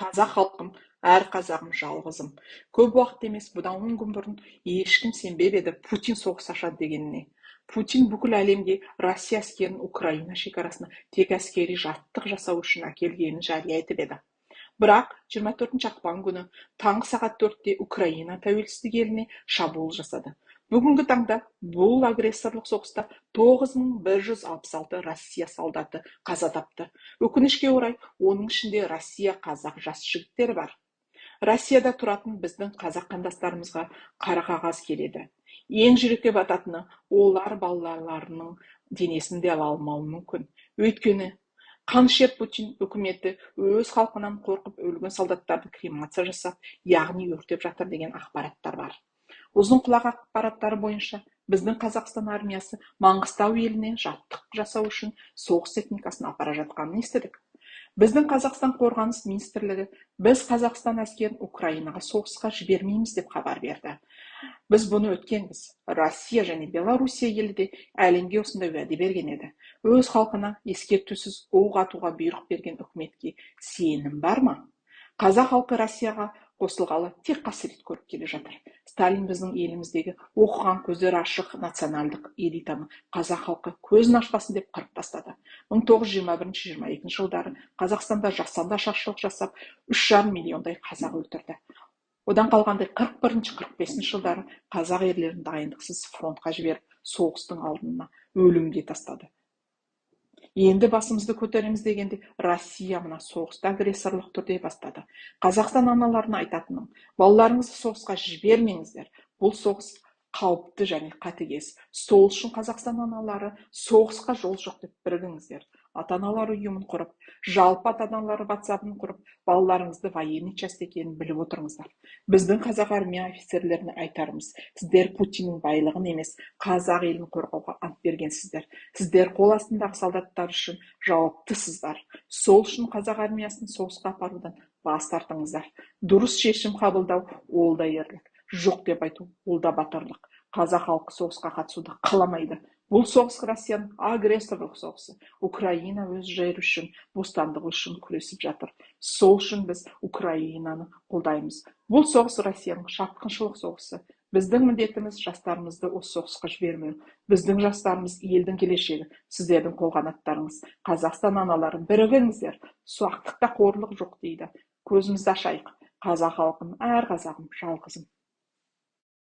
Қазақ халқым, әр қазағым жалғызым. Көп уақыт емес, бұдан 10 күн бұрын ешкім сенбеп еді Путин соғыс ашады дегеніне. Путин бүкіл әлемге Россия әскерін Украина шекарасына тек әскери жаттық жасау үшін әкелгенін жария етіп еді. Бірақ 24 ақпан күні таңғы сағат 4-те Украина тәуелсіздік еліне шабуыл жасады. Бүгінгі таңда бұл агрессорлық соғыста 9166 Россия солдаты қаза тапты. Өкінішке орай, оның ішінде Россия қазақ жас жігіттері бар. Россияда тұратын біздің қазақ қандастарымызға қара қағаз келеді. Ең жүрекке бататыны, олар балаларының денесін де ала алмауы мүмкін. Өйткені қанішер Путин үкіметі өз халқынан қорқып өлген солдаттарды кремация жасап, яғни өртеп жатыр деген ақпараттар бар. Ұзын құлақ ақпараттары бойынша біздің Қазақстан армиясы Маңғыстау еліне жаттық жасау үшін соғыс техникасын апара жатқанын естідік. Біздің Қазақстан қорғаныс министрлігі біз Қазақстан әскерін Украинаға соғысқа жібермейміз деп хабар берді. Біз бұны өткенбіз. Россия және Белоруссия елі де әлемге осындай уәде берген еді. Өз халқына ескертусіз оқ атуға бұйрық берген үкіметке сенім бар ма? Қазақ халқы Россияға қосылғалы тек қасірет көріп келе жатыр. Сталин біздің еліміздегі оқыған көздері ашық националдық элитаны қазақ халқы көзін ашпасын деп қырып тастады. 1921-22 жылдары Қазақстанда жасанды ашаршылық жасап, 3,5 миллиондай қазақ өлтірді. Одан қалғандай 41-45 жылдары қазақ ерлерін дайындықсыз фронтқа жіберіп, соғыстың алдына өлімге тастады. Енді басымызды көтереміз дегенде Россия мына соғысты агрессорлық түрде бастады. Қазақстан аналарына айтатыным, балаларыңызды соғысқа жібермеңіздер. Бұл соғыс қауіпті және қатыгез. Сол үшін Қазақстан аналары соғысқа жол жоқ деп бірігіңіздер. Ата-аналар ұйымын құрып, жалпы ата-аналары WhatsApp-ын құрып, балаларыңызды военный часть екенін біліп отырыңыздар. Біздің қазақ армия офицерлеріне айтарымыз, сіздер Путиннің байлығын емес, қазақ елін қорғауға ант бергенсіздер. Сіздер қол астындағы солдаттар үшін жауаптысыздар. Сол үшін қазақ армиясын соғысқа апарудан бас тартыңыздар. Дұрыс шешім қабылдау ол да ерлік. Жоқ деп айту ол да батырлық. Қазақ халқы соғысқа қатысуды қаламайды. Бұл соғыс Россияның агрессорлық соғысы. Украина өз жері үшін, бостандығы үшін күресіп жатыр. Сол үшін біз Украинаны қолдаймыз. Бұл соғыс Россияның шапқыншылық соғысы. Біздің міндетіміз жастарымызды осы соғысқа жібермеу. Біздің жастарымыз елдің келешегі, сіздердің қолғанаттарыңыз. Қазақстан аналары бірігіңіздер. Суақтықта қорлық жоқ дейді. Көзімізді ашайық. Қазақ халқым, әр қазағым жалғызым.